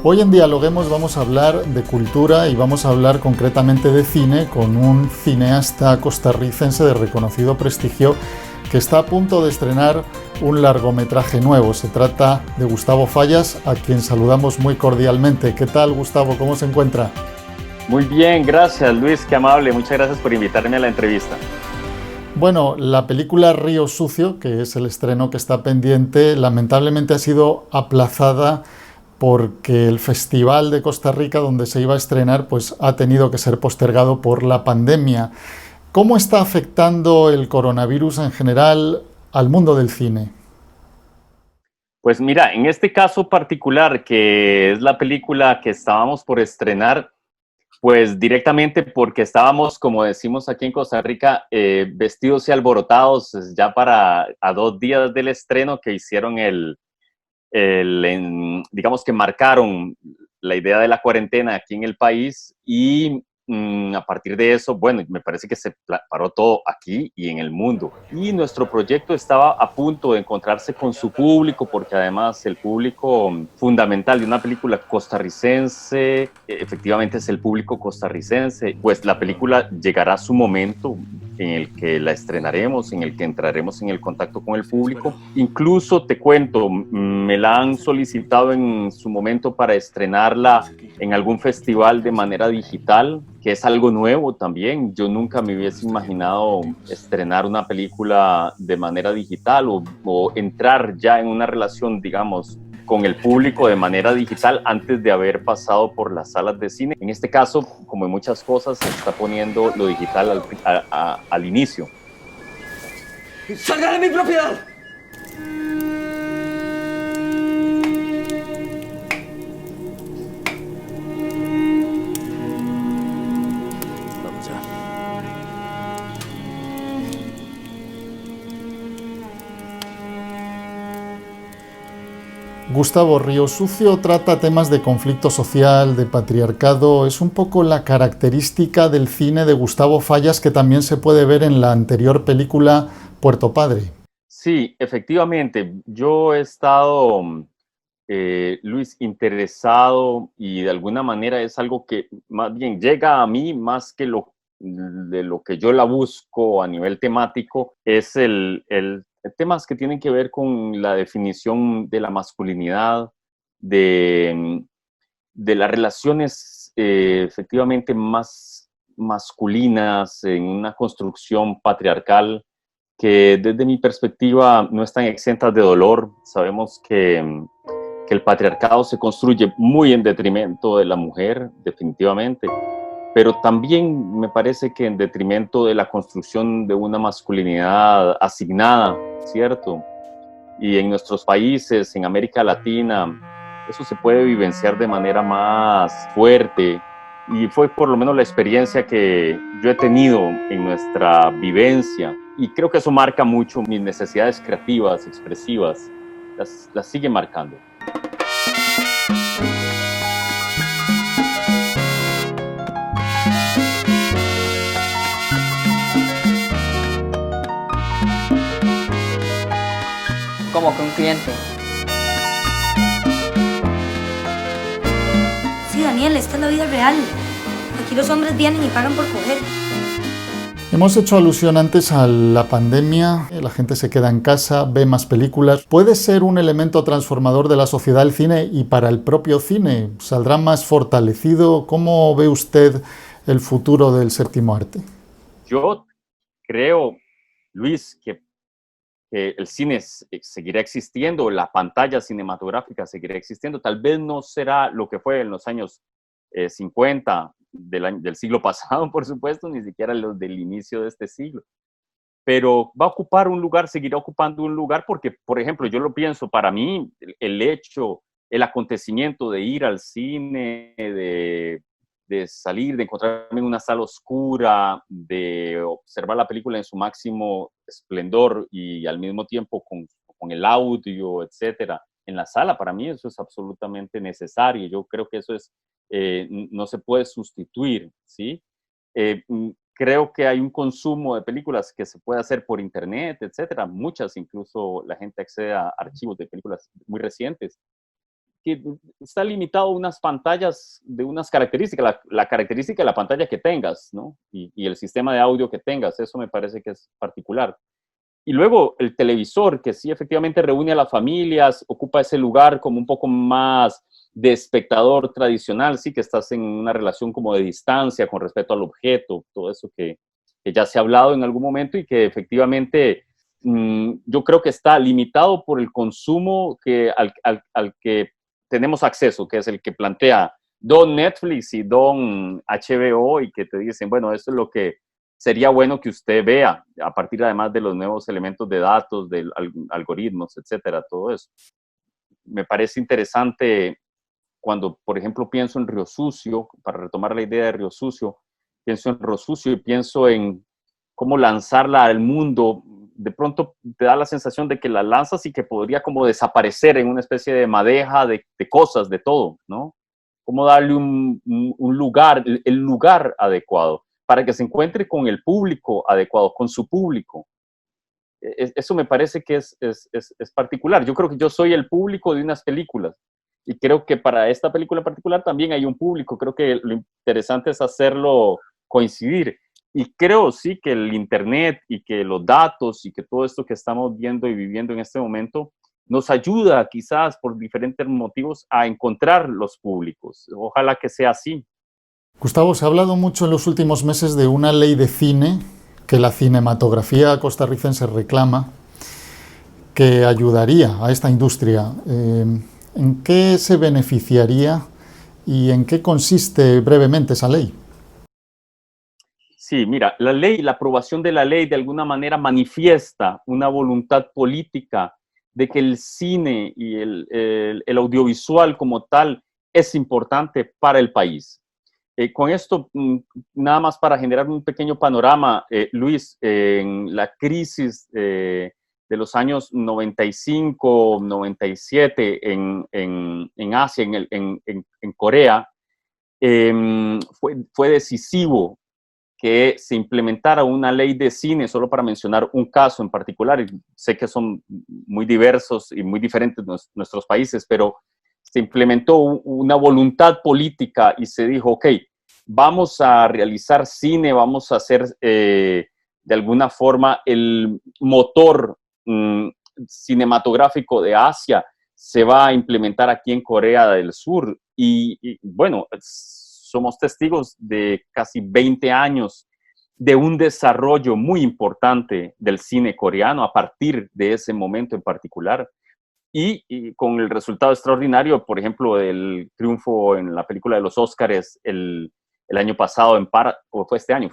Hoy en Dialoguemos vamos a hablar de cultura y vamos a hablar concretamente de cine con un cineasta costarricense de reconocido prestigio que está a punto de estrenar un largometraje nuevo. Se trata de Gustavo Fallas, a quien saludamos muy cordialmente. ¿Qué tal, Gustavo? ¿Cómo se encuentra? Muy bien, gracias Luis, qué amable. Muchas gracias por invitarme a la entrevista. Bueno, la película Río Sucio, que es el estreno que está pendiente, lamentablemente ha sido aplazada porque el Festival de Costa Rica, donde se iba a estrenar, pues ha tenido que ser postergado por la pandemia. ¿Cómo está afectando el coronavirus en general al mundo del cine? Pues mira, en este caso particular, que es la película que estábamos por estrenar, pues directamente porque estábamos, como decimos aquí en Costa Rica, vestidos y alborotados ya para a 2 días del estreno que hicieron digamos que marcaron la idea de la cuarentena aquí en el país y a partir de eso, bueno, me parece que se paró todo aquí y en el mundo. Y nuestro proyecto estaba a punto de encontrarse con su público, porque además el público fundamental de una película costarricense, efectivamente es el público costarricense, pues la película llegará a su momento en el que la estrenaremos, en el que entraremos en el contacto con el público. Incluso te cuento, me la han solicitado en su momento para estrenarla en algún festival de manera digital, que es algo nuevo también. Yo nunca me hubiese imaginado estrenar una película de manera digital o entrar ya en una relación, digamos, con el público de manera digital antes de haber pasado por las salas de cine. En este caso, como en muchas cosas, se está poniendo lo digital al inicio. ¡Salga de mi propiedad! Vamos ya. Gustavo, Río Sucio trata temas de conflicto social, de patriarcado. Es un poco la característica del cine de Gustavo Fallas que también se puede ver en la anterior película Puerto Padre. Sí, efectivamente. Yo he estado, Luis, interesado y de alguna manera es algo que más bien llega a mí más que de lo que yo la busco a nivel temático, es el temas que tienen que ver con la definición de la masculinidad, de, de las relaciones efectivamente más masculinas en una construcción patriarcal que desde mi perspectiva no están exentas de dolor. Sabemos que el patriarcado se construye muy en detrimento de la mujer, definitivamente, pero también me parece que en detrimento de la construcción de una masculinidad asignada, ¿cierto? Y en nuestros países, en América Latina, eso se puede vivenciar de manera más fuerte. Y fue por lo menos la experiencia que yo he tenido en nuestra vivencia. Y creo que eso marca mucho mis necesidades creativas, expresivas. Las sigue marcando. Como que un cliente. Sí, Daniel, esta es la vida real. Aquí los hombres vienen y pagan por coger. Hemos hecho alusión antes a la pandemia, la gente se queda en casa, ve más películas. ¿Puede ser un elemento transformador de la sociedad el cine y para el propio cine? ¿Saldrá más fortalecido? ¿Cómo ve usted el futuro del séptimo arte? Yo creo, Luis, que el cine seguirá existiendo, la pantalla cinematográfica seguirá existiendo. Tal vez no será lo que fue en los años 50 del siglo pasado, por supuesto, ni siquiera los del inicio de este siglo. Pero va a ocupar un lugar, seguirá ocupando un lugar porque, por ejemplo, yo lo pienso, para mí, el hecho, el acontecimiento de ir al cine, de salir, de encontrarme en una sala oscura, de observar la película en su máximo esplendor y al mismo tiempo con el audio, etcétera, en la sala, para mí eso es absolutamente necesario. Yo creo que eso no se puede sustituir, ¿sí? Eh, Creo que hay un consumo de películas que se puede hacer por internet, etcétera. Muchas, incluso la gente accede a archivos de películas muy recientes. que está limitado a unas pantallas de unas características, la característica de la pantalla que tengas, ¿no? Y el sistema de audio que tengas, eso me parece que es particular. Y luego el televisor, que sí efectivamente reúne a las familias, ocupa ese lugar como un poco más de espectador tradicional, sí, que estás en una relación como de distancia con respecto al objeto, todo eso que ya se ha hablado en algún momento y que efectivamente yo creo que está limitado por el consumo al que tenemos acceso, que es el que plantea don Netflix y don HBO y que te dicen, bueno, esto es lo que sería bueno que usted vea a partir además de los nuevos elementos de datos, de algoritmos, etcétera, todo eso. Me parece interesante cuando, por ejemplo, pienso en Río Sucio, para retomar la idea de Río Sucio, pienso en Río Sucio y pienso en cómo lanzarla al mundo. De pronto te da la sensación de que la lanzas y que podría como desaparecer en una especie de madeja de cosas, de todo, ¿no? Cómo darle un lugar, el lugar adecuado, para que se encuentre con el público adecuado, con su público. Eso me parece que es particular. Yo creo que yo soy el público de unas películas y creo que para esta película en particular también hay un público. Creo que lo interesante es hacerlo coincidir. Y creo, sí, que el Internet y que los datos y que todo esto que estamos viendo y viviendo en este momento nos ayuda quizás por diferentes motivos a encontrar los públicos. Ojalá que sea así. Gustavo, se ha hablado mucho en los últimos meses de una ley de cine que la cinematografía costarricense reclama, que ayudaría a esta industria. ¿En qué se beneficiaría y en qué consiste brevemente esa ley? Sí, mira, la aprobación de la ley de alguna manera manifiesta una voluntad política de que el cine y el audiovisual como tal es importante para el país. Con esto, nada más para generar un pequeño panorama, Luis, en la crisis de los años 95, 97 en Asia, en Corea, fue decisivo que se implementara una ley de cine, solo para mencionar un caso en particular, y sé que son muy diversos y muy diferentes nuestros países, pero se implementó una voluntad política y se dijo, ok, vamos a realizar cine, vamos a hacer de alguna forma el motor cinematográfico de Asia, se va a implementar aquí en Corea del Sur. Y bueno, somos testigos de casi 20 años de un desarrollo muy importante del cine coreano a partir de ese momento en particular. Y con el resultado extraordinario, por ejemplo, del triunfo en la película de los Óscares el año pasado, o fue este año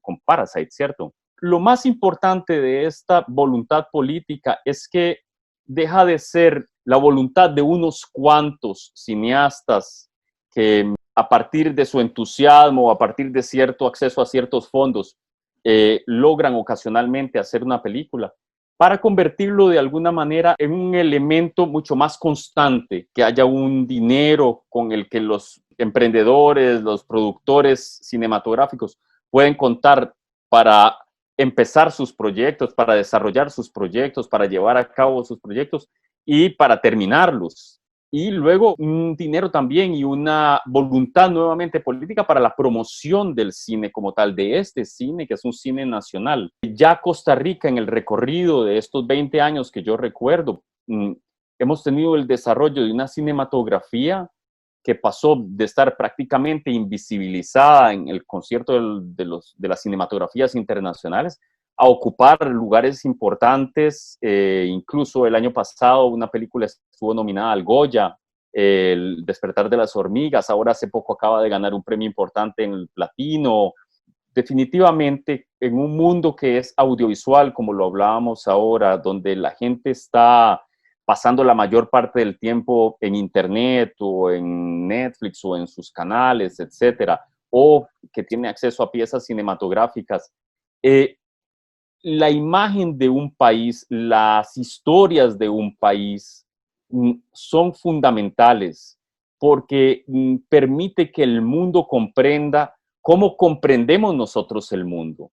con Parasite, ¿cierto? Lo más importante de esta voluntad política es que deja de ser la voluntad de unos cuantos cineastas que a partir de su entusiasmo, a partir de cierto acceso a ciertos fondos, logran ocasionalmente hacer una película, para convertirlo de alguna manera en un elemento mucho más constante, que haya un dinero con el que los emprendedores, los productores cinematográficos pueden contar para empezar sus proyectos, para desarrollar sus proyectos, para llevar a cabo sus proyectos y para terminarlos. Y luego un dinero también y una voluntad nuevamente política para la promoción del cine como tal, de este cine que es un cine nacional. Ya Costa Rica, en el recorrido de estos 20 años que yo recuerdo, hemos tenido el desarrollo de una cinematografía que pasó de estar prácticamente invisibilizada en el concierto de las cinematografías internacionales a ocupar lugares importantes. Incluso el año pasado una película estuvo nominada al Goya, El despertar de las hormigas. Ahora hace poco acaba de ganar un premio importante en el Platino. Definitivamente, en un mundo que es audiovisual, como lo hablábamos ahora, donde la gente está pasando la mayor parte del tiempo en Internet o en Netflix o en sus canales, etcétera, o que tiene acceso a piezas cinematográficas, la imagen de un país, las historias de un país son fundamentales porque permite que el mundo comprenda cómo comprendemos nosotros el mundo.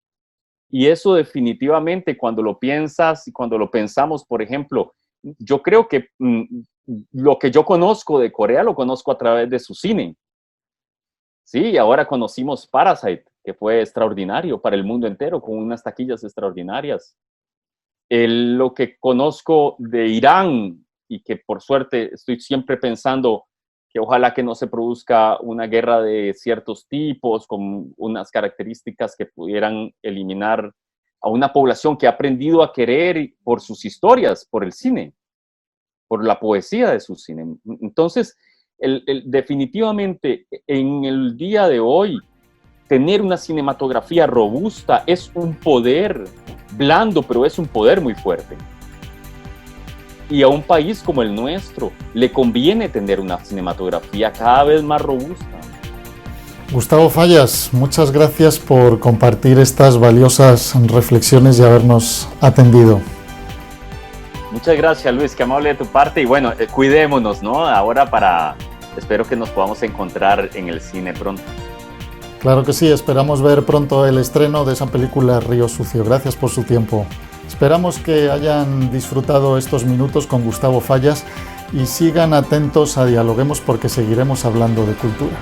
Y eso definitivamente cuando lo piensas y cuando lo pensamos, por ejemplo, yo creo que lo que yo conozco de Corea lo conozco a través de su cine. Sí, ahora conocimos Parasite, que fue extraordinario para el mundo entero, con unas taquillas extraordinarias. Lo que conozco de Irán, y que por suerte estoy siempre pensando que ojalá que no se produzca una guerra de ciertos tipos, con unas características que pudieran eliminar a una población que ha aprendido a querer por sus historias, por el cine, por la poesía de su cine. Entonces, definitivamente, en el día de hoy, tener una cinematografía robusta es un poder blando, pero es un poder muy fuerte. Y a un país como el nuestro le conviene tener una cinematografía cada vez más robusta. Gustavo Fallas, muchas gracias por compartir estas valiosas reflexiones y habernos atendido. Muchas gracias, Luis, qué amable de tu parte. Y bueno, cuidémonos, ¿no? Ahora espero que nos podamos encontrar en el cine pronto. Claro que sí, esperamos ver pronto el estreno de esa película Río Sucio. Gracias por su tiempo. Esperamos que hayan disfrutado estos minutos con Gustavo Fallas y sigan atentos a Dialoguemos porque seguiremos hablando de cultura.